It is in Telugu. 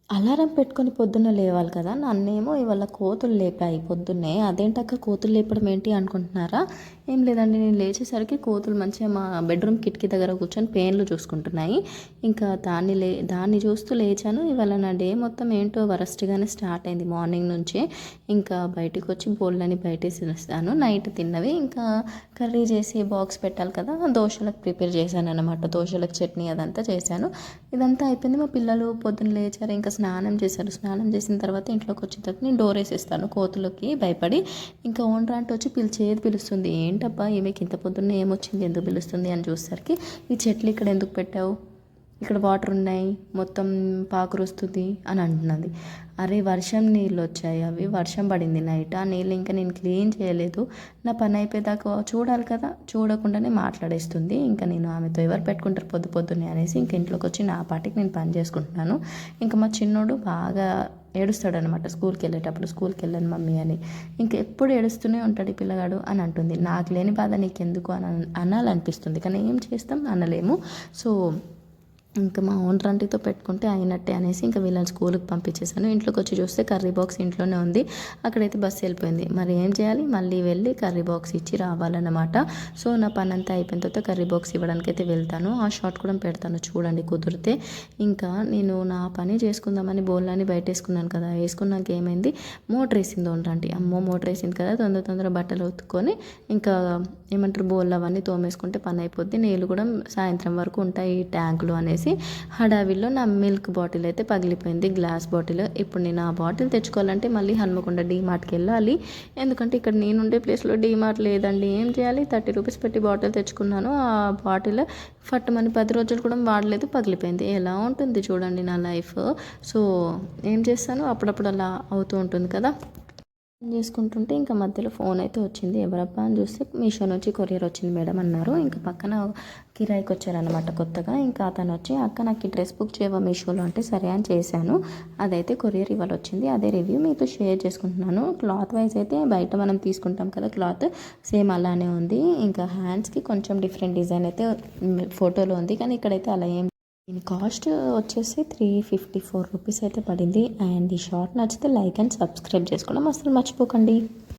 అలారం పెట్టుకొని పొద్దున్న లేవాలి కదా, నన్నేమో ఇవాళ కోతులు లేపాయి పొద్దున్నే. అదేంటక్క కోతులు లేపడం ఏంటి అనుకుంటున్నారా? ఏం లేదండి, నేను లేచేసరికి కోతులు మంచిగా మా బెడ్రూమ్ కిటికీ దగ్గర కూర్చొని పేన్లు చూసుకుంటున్నాయి. ఇంకా దాన్ని చూస్తూ లేచాను. ఇవాళ నా డే మొత్తం ఏంటో వరస్ట్గానే స్టార్ట్ అయింది మార్నింగ్ నుంచే. ఇంకా బయటికి వచ్చి బోళ్ళని బయటేసేస్తాను. నైట్ తిన్నవి ఇంకా కర్రీ చేసి బాక్స్ పెట్టాలి కదా, దోశలకు ప్రిపేర్ చేశాను అనమాట. దోశలకు చట్నీ అదంతా చేశాను. ఇదంతా అయిపోయింది. మా పిల్లలు పొద్దున్న లేచారు, ఇంకా స్నానం చేశారు. స్నానం చేసిన తర్వాత ఇంట్లోకి వచ్చిన తర్వాత నేను డోర్ వేసేస్తాను కోతులకి భయపడి. ఇంకా ఓనర్ ఆంటీ వచ్చి పిలుస్తుంది, ఏంటబ్బా ఈమెకి ఇంత పొద్దున్న ఏమొచ్చింది, ఎందుకు పిలుస్తుంది అని చూసేసరికి, ఈ చెట్లు ఇక్కడ ఎందుకు పెట్టావు, ఇక్కడ వాటర్ ఉన్నాయి, మొత్తం పాకురుస్తుంది అని అంటున్నది. అరే వర్షం నీళ్ళు వచ్చాయి, అవి వర్షం పడింది నైట్, ఆ నీళ్ళు ఇంకా నేను క్లీన్ చేయలేదు, నా పని అయిపోయేదాకా చూడాలి కదా, చూడకుండానే మాట్లాడేస్తుంది. ఇంకా నేను ఆమెతో ఎవరు పెట్టుకుంటారు పొద్దున్నే అనేసి ఇంక ఇంట్లోకి వచ్చి నా పాటికి నేను పని చేసుకుంటున్నాను. ఇంకా మా చిన్నోడు బాగా ఏడుస్తాడు అనమాట స్కూల్కి వెళ్ళేటప్పుడు, స్కూల్కి వెళ్ళాను మమ్మీ అని. ఇంకా ఎప్పుడు ఏడుస్తూనే ఉంటాడు ఈ పిల్లగాడు అని అంటుంది. నాకు లేని బాధ నీకెందుకు అని అనాలనిపిస్తుంది, కానీ ఏం చేస్తాం, అనలేము. సో ఇంకా మా ఓనర్ ఆంటీతో పెట్టుకుంటే అయినట్టే అనేసి ఇంకా వీళ్ళని స్కూల్కి పంపించేశాను. ఇంట్లోకి వచ్చి చూస్తే కర్రీ బాక్స్ ఇంట్లోనే ఉంది. అక్కడైతే బస్సు వెళ్ళిపోయింది. మరి ఏం చేయాలి, మళ్ళీ వెళ్ళి కర్రీ బాక్స్ ఇచ్చి రావాలన్నమాట. సో నా పని అంతా అయిపోయిన తర్వాత కర్రీ బాక్స్ ఇవ్వడానికి అయితే వెళ్తాను. ఆ షార్ట్ కూడా పెడతాను చూడండి కుదిరితే. ఇంకా నేను నా పని చేసుకుందామని బోళ్ళని బయట వేసుకున్నాను కదా, వేసుకున్నాక ఏమైంది, మోటర్ వేసింది ఓనర్ ఆంటీ. అమ్మో మోటర్ వేసింది కదా, తొందర బట్టలు ఉతుక్కొని ఇంకా ఏమంటారు బోళ్ళు అవన్నీ తోమేసుకుంటే పని అయిపోద్ది, నీళ్ళు కూడా సాయంత్రం వరకు ఉంటాయి ఈ ట్యాంకులు అనేసి హడావిల్లో నా మిల్క్ బాటిల్ అయితే పగిలిపోయింది, గ్లాస్ బాటిల్. ఇప్పుడు నేను ఆ బాటిల్ తెచ్చుకోవాలంటే మళ్ళీ హన్మకొండ డీమార్ట్కి వెళ్ళాలి. ఎందుకంటే ఇక్కడ నేను ఉండే ప్లేస్లో డీమార్ట్ లేదండి. ఏం చేయాలి, 30 రూపీస్ పెట్టి బాటిల్ తెచ్చుకున్నాను. ఆ బాటిల్ ఫట్టుమని 10 రోజులు కూడా వాడలేదు, పగిలిపోయింది. ఎలా ఉంటుంది చూడండి నా లైఫ్. సో ఏం చేస్తాను, అప్పుడప్పుడు అలా అవుతూ ఉంటుంది కదా. చేసుకుంటుంటే ఇంకా మధ్యలో ఫోన్ అయితే వచ్చింది. ఎవరబ్బా అని చూస్తే మీషో నుంచి కొరియర్ వచ్చింది మేడం అన్నారు. ఇంకా పక్కన కిరాయికి వచ్చారనమాట కొత్తగా. ఇంకా అతను వచ్చి, అక్క నాకు ఈ డ్రెస్ బుక్ చేయవా మీషోలో అంటే సరే అని చేశాను. అదైతే కొరియర్ ఇవాళ వచ్చింది. అదే రివ్యూ మీతో షేర్ చేసుకుంటున్నాను. క్లాత్ వైజ్ అయితే బయట మనం తీసుకుంటాం కదా క్లాత్, సేమ్ అలానే ఉంది. ఇంకా హ్యాండ్స్కి కొంచెం డిఫరెంట్ డిజైన్ అయితే ఫోటోలో ఉంది, కానీ ఇక్కడైతే అలా ఏం. దీని కాస్ట్ వచ్చేసి 354 రూపీస్ అయితే పడింది. అండ్ ఈ షార్ట్ నచ్చితే లైక్ అండ్ సబ్స్క్రైబ్ చేసుకోవడం అసలు మర్చిపోకండి.